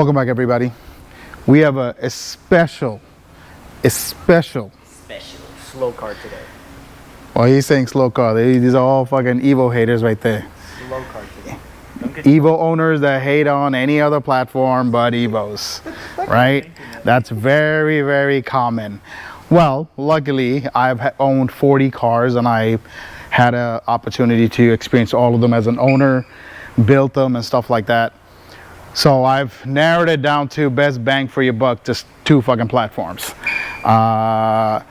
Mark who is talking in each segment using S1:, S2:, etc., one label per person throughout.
S1: Welcome back, everybody. We have a special
S2: slow car today.
S1: Well, he's saying slow car. These are all fucking Evo haters right there.
S2: Slow car today.
S1: Evo owners that hate on any other platform but Evos, right? That's very, very common. Well, luckily, I've owned 40 cars and I had an opportunity to experience all of them as an owner, built them and stuff like that. So I've narrowed it down to best bang for your buck, just two fucking platforms. Evos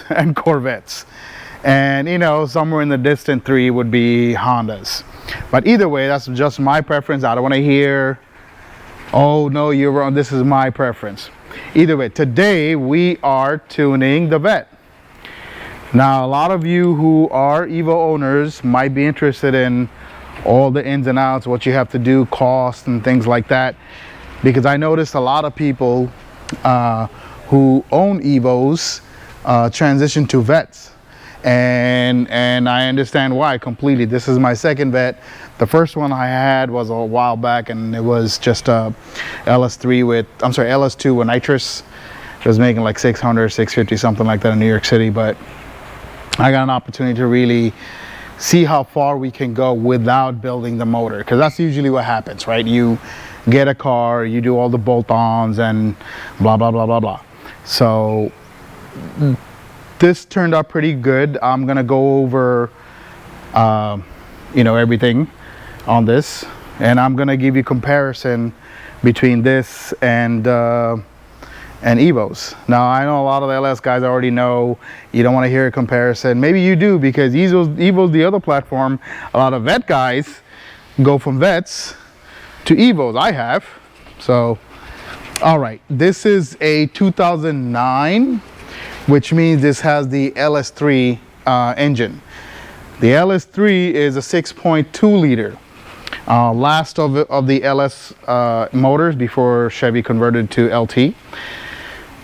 S1: and Corvettes. And you know, somewhere in the distant three would be Hondas. But either way, that's just my preference. I don't want to hear, oh no, you're wrong, this is my preference. Either way, today we are tuning the Vette. Now, a lot of you who are Evo owners might be interested in all the ins and outs, what you have to do, cost and things like that, because I noticed a lot of people who own Evos transition to Vettes, and I understand why completely. This is my second Vette. The first one I had was a while back, and it was just a LS2 with nitrous. It was making like 600, 650, something like that in New York City, but I got an opportunity to really see how far we can go without building the motor, because that's usually what happens, right? You get a car, you do all the bolt-ons and blah blah blah blah blah. So this turned out pretty good. I'm gonna go over you know, everything on this, and I'm gonna give you comparison between this and Evos. Now, I know a lot of the LS guys already know you don't want to hear a comparison. Maybe you do, because Evo's the other platform. A lot of Vette guys go from Vettes to Evos. I have. So, all right. This is a 2009, which means this has the LS3 engine. The LS3 is a 6.2 liter. Last of the LS motors before Chevy converted to LT.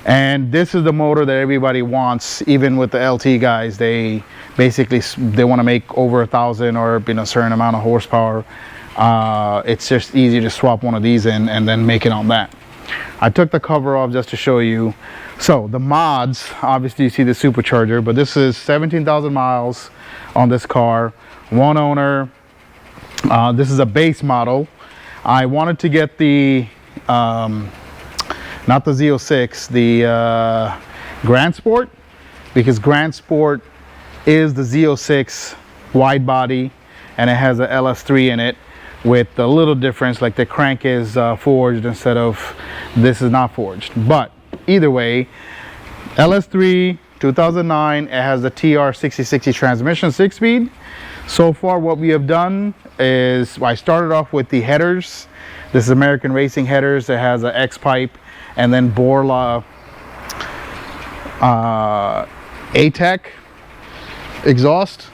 S1: And this is the motor that everybody wants. Even with the LT guys, they basically want to make over 1,000 or a certain amount of horsepower. It's just easy to swap one of these in and then make it on that. I took the cover off just to show you. So the mods, obviously you see the Supercharger, but this is 17,000 miles on this car, one owner. This is a base model. I wanted to get the not the Z06, the Grand Sport, because Grand Sport is the Z06 wide body, and it has a LS3 in it with a little difference, like the crank is forged instead of this is not forged. But either way, LS3 2009, it has the TR 6060 transmission, 6-speed. So far what we have done is I started off with the headers. This is American Racing headers. It has an X-pipe and then Borla ATEC exhaust,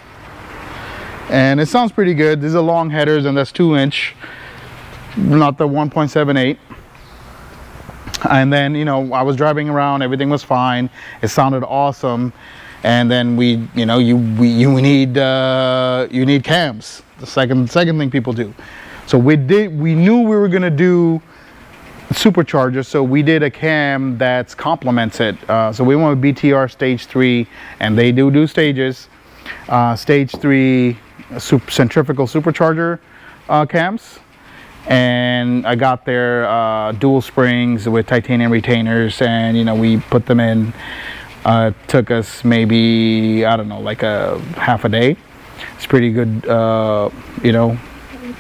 S1: and it sounds pretty good. These are long headers, and that's 2-inch, not the 1.78. And then, you know, I was driving around, everything was fine, it sounded awesome. And then you need cams, the second thing people do. So we knew we were gonna do Supercharger, so we did a cam that complements it. So we went with BTR stage 3, and they do stages. Stage 3 centrifugal supercharger cams, and I got their dual springs with titanium retainers, and you know, we put them in. Took us maybe, I don't know, like a half a day. It's pretty good. You know,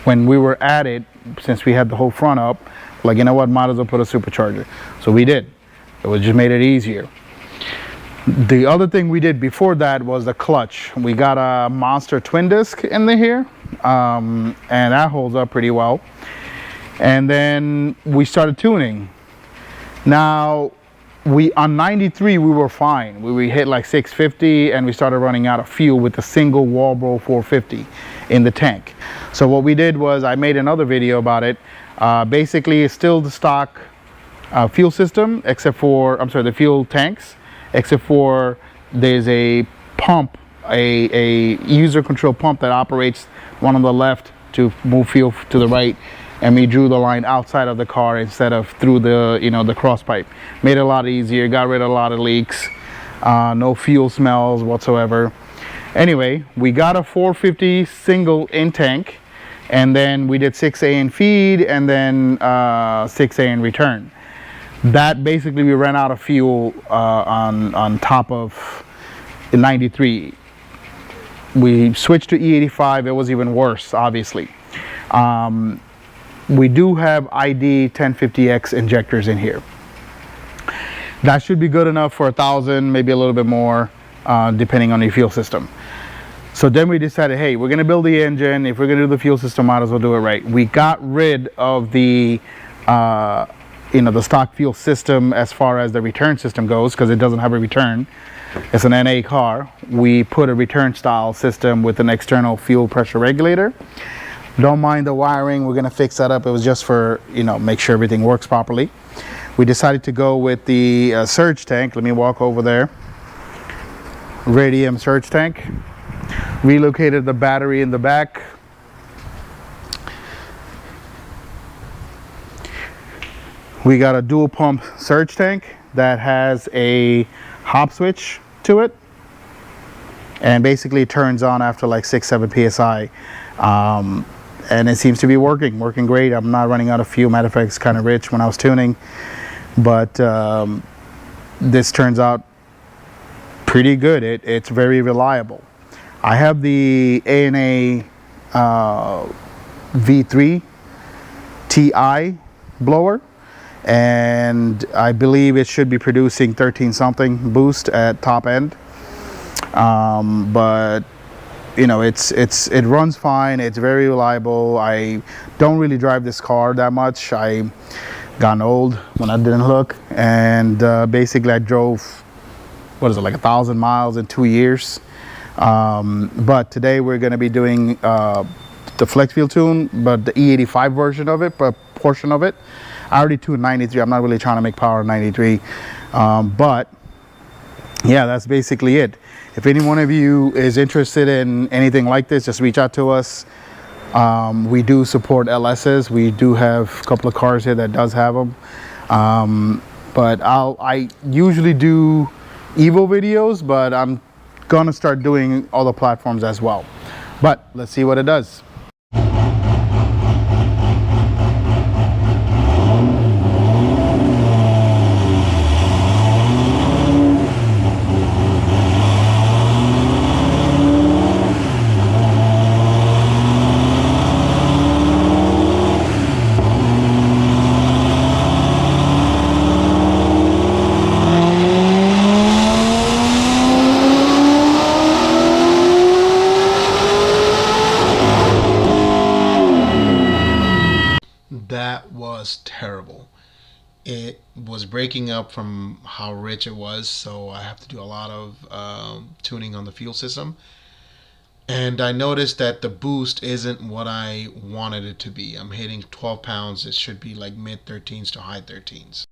S1: when we were at it, since we had the whole front up, like, you know what, might as well put a Supercharger. So we did. It just made it easier. The other thing we did before that was the clutch. We got a Monster twindisk in here, and that holds up pretty well. And then we started tuning. Now, on 93 we were fine. We hit like 650, and we started running out of fuel with a single walbro 450 in the tank. So what we did was, I made another video about it. Basically, it's still the stock fuel system, except for, the fuel tanks, except for there's a pump, a user control pump that operates one on the left to move fuel to the right, and we drew the line outside of the car instead of through the, you know, the cross pipe. Made it a lot easier, got rid of a lot of leaks, no fuel smells whatsoever. Anyway, we got a 450 single in tank, and then we did 6A in feed and then 6A in return. That basically, we ran out of fuel on top of the 93. We switched to E85. It was even worse, obviously. We do have ID 1050X injectors in here. That should be good enough for 1,000, maybe a little bit more, depending on your fuel system. So then we decided, hey, we're gonna build the engine. If we're gonna do the fuel system, might as well do it right. We got rid of the, you know, the stock fuel system as far as the return system goes, because it doesn't have a return. It's an NA car. We put a return style system with an external fuel pressure regulator. Don't mind the wiring, we're gonna fix that up. It was just for, you know, make sure everything works properly. We decided to go with the surge tank. Let me walk over there. Radium surge tank. Relocated the battery in the back. We got a dual pump surge tank that has a hob switch to it, and basically it turns on after like 6-7 psi, and it seems to be working great. I'm not running out of fuel. Matter of fact, it's kind of rich when I was tuning, but this turns out pretty good. It's very reliable. I have the A&A V3 TI blower, and I believe it should be producing 13 something boost at top end, but you know, it runs fine. It's very reliable. I don't really drive this car that much. I got old when I didn't look, and basically I drove, what is it, like 1,000 miles in 2 years. But today we're going to be doing the flex fuel tune, but the E85 version of it, but portion of it. I already tuned 93. I'm not really trying to make power in 93, but yeah, that's basically it. If any one of you is interested in anything like this, just reach out to us. We do support LSs. We do have a couple of cars here that does have them, but I usually do Evo videos, but I'm gonna start doing all the platforms as well. But let's see what it does.
S3: That was terrible. It was breaking up from how rich it was, so I have to do a lot of tuning on the fuel system. And I noticed that the boost isn't what I wanted it to be. I'm hitting 12 pounds. It should be like mid 13s to high 13s.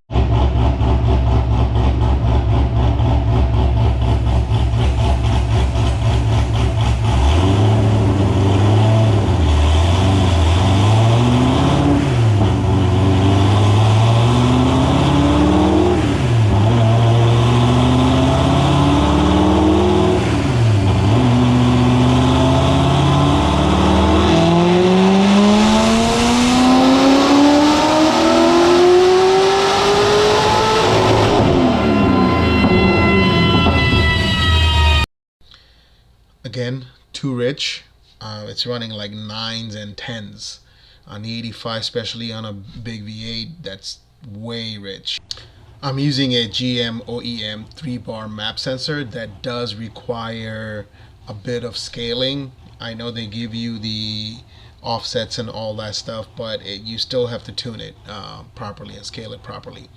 S3: Again, too rich. It's running like 9s and 10s on the 85, especially on a big V8. That's way rich. I'm using a GM OEM 3-bar map sensor that does require a bit of scaling. I know they give you the offsets and all that stuff, but you still have to tune it properly and scale it properly.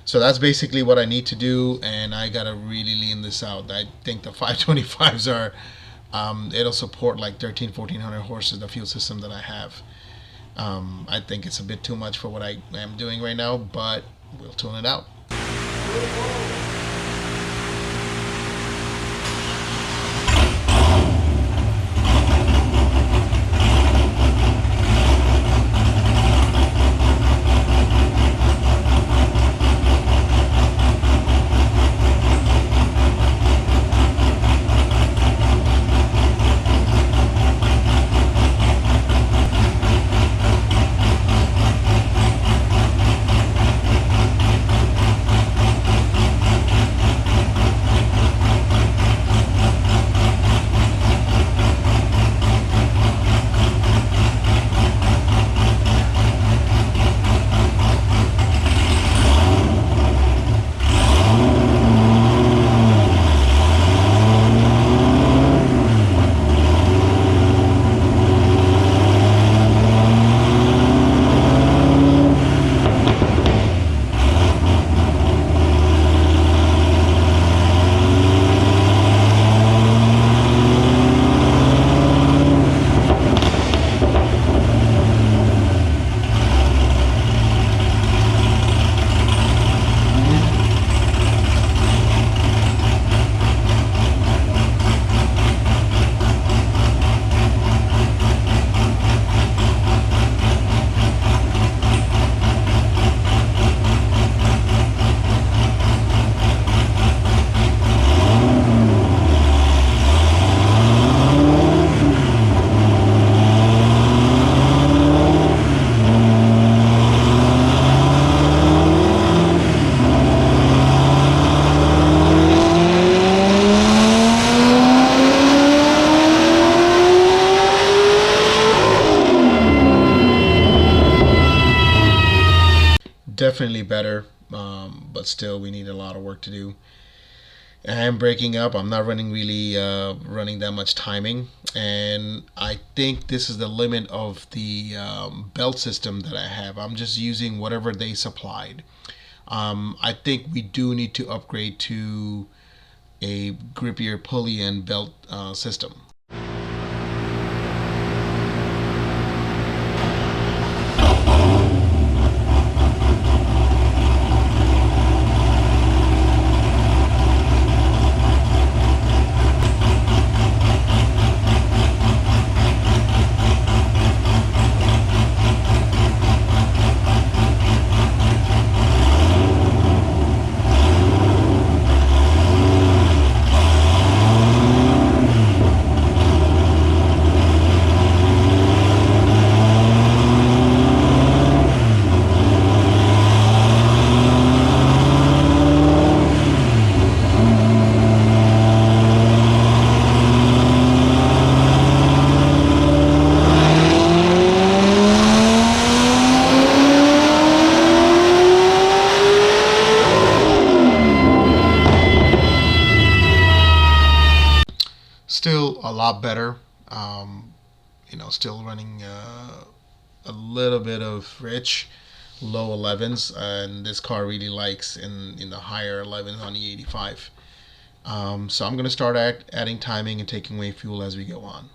S3: So that's basically what I need to do, and I gotta really lean this out. I think the 525s are, it'll support like 1,400 horses, the fuel system that I have. I think it's a bit too much for what I am doing right now, but we'll tune it out. definitely better, but still we need a lot of work to do. I am breaking up. I'm not running really running that much timing, and I think this is the limit of the belt system that I have. I'm just using whatever they supplied. I think we do need to upgrade to a grippier pulley and belt system. Still a lot better. Still running a little bit of rich, low 11s, and this car really likes in the higher 11s on the 85. So I'm going to start adding timing and taking away fuel as we go on.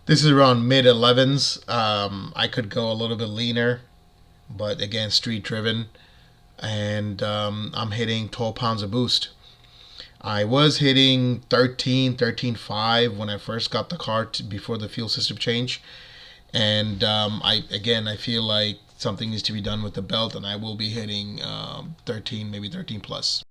S3: This is around mid 11s. I could go a little bit leaner, but again, street driven, and I'm hitting 12 pounds of boost. I was hitting 13.5 when I first got the car before the fuel system change, and I feel like something needs to be done with the belt, and I will be hitting 13, maybe 13 plus.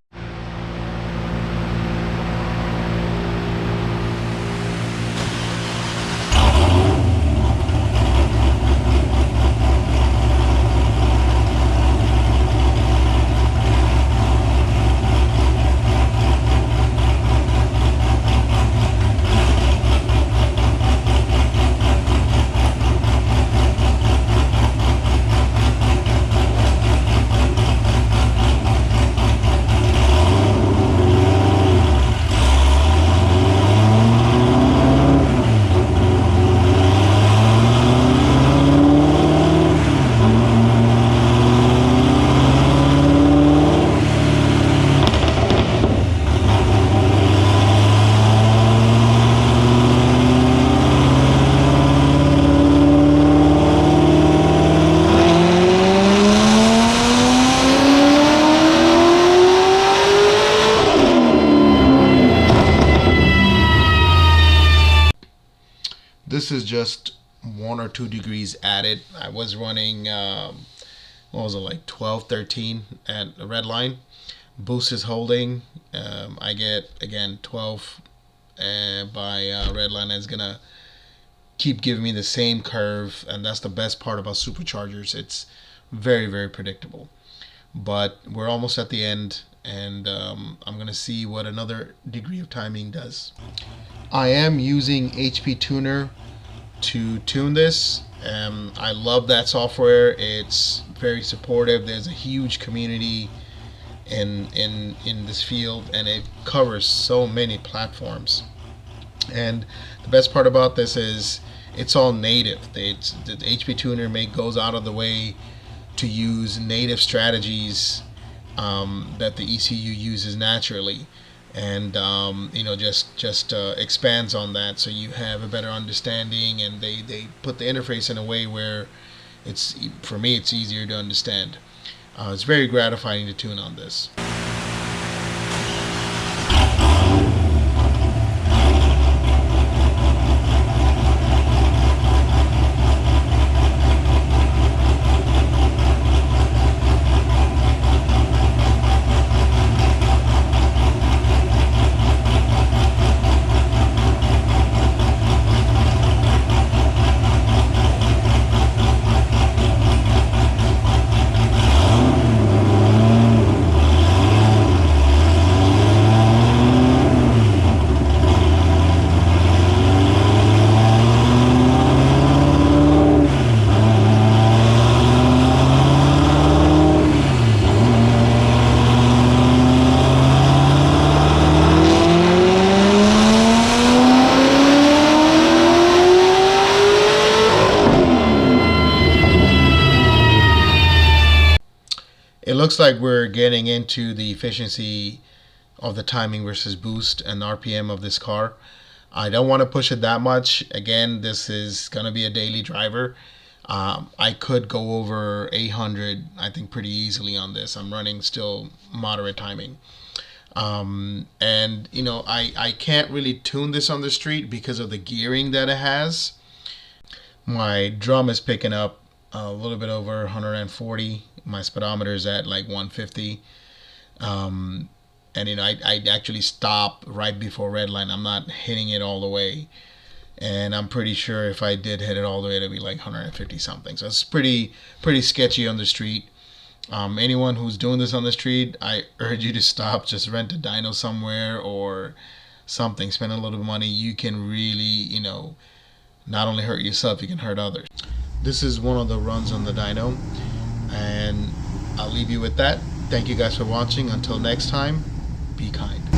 S3: This is just 1 or 2 degrees added. I was running, what was it, like 12, 13 at the red line. Boost is holding. I get, again, 12 by red line. It's going to keep giving me the same curve, and that's the best part about superchargers. It's very, very predictable. But we're almost at the end, and I'm going to see what another degree of timing does. I am using HP Tuner to tune this. I love that software. It's very supportive. There's a huge community in this field, and it covers so many platforms. And the best part about this is it's all native. The HP Tuner goes out of the way to use native strategies that the ECU uses naturally, and just expands on that, so you have a better understanding, and they put the interface in a way where for me it's easier to understand. It's very gratifying to tune on this. It looks like we're getting into the efficiency of the timing versus boost and RPM of this car. I don't want to push it that much. Again, this is going to be a daily driver. I could go over 800, I think, pretty easily on this. I'm running still moderate timing. And, I can't really tune this on the street because of the gearing that it has. My drum is picking up a little bit over 140. My speedometer is at like 150. And I actually stop right before red line. I'm not hitting it all the way, and I'm pretty sure if I did hit it all the way, it'd be like 150 something. So it's pretty sketchy on the street. Anyone who's doing this on the street, I urge you to stop. Just rent a dyno somewhere or something. Spend a little bit of money. You can really, not only hurt yourself, you can hurt others. This is one of the runs on the dyno, and I'll leave you with that. Thank you guys for watching. Until next time, be kind.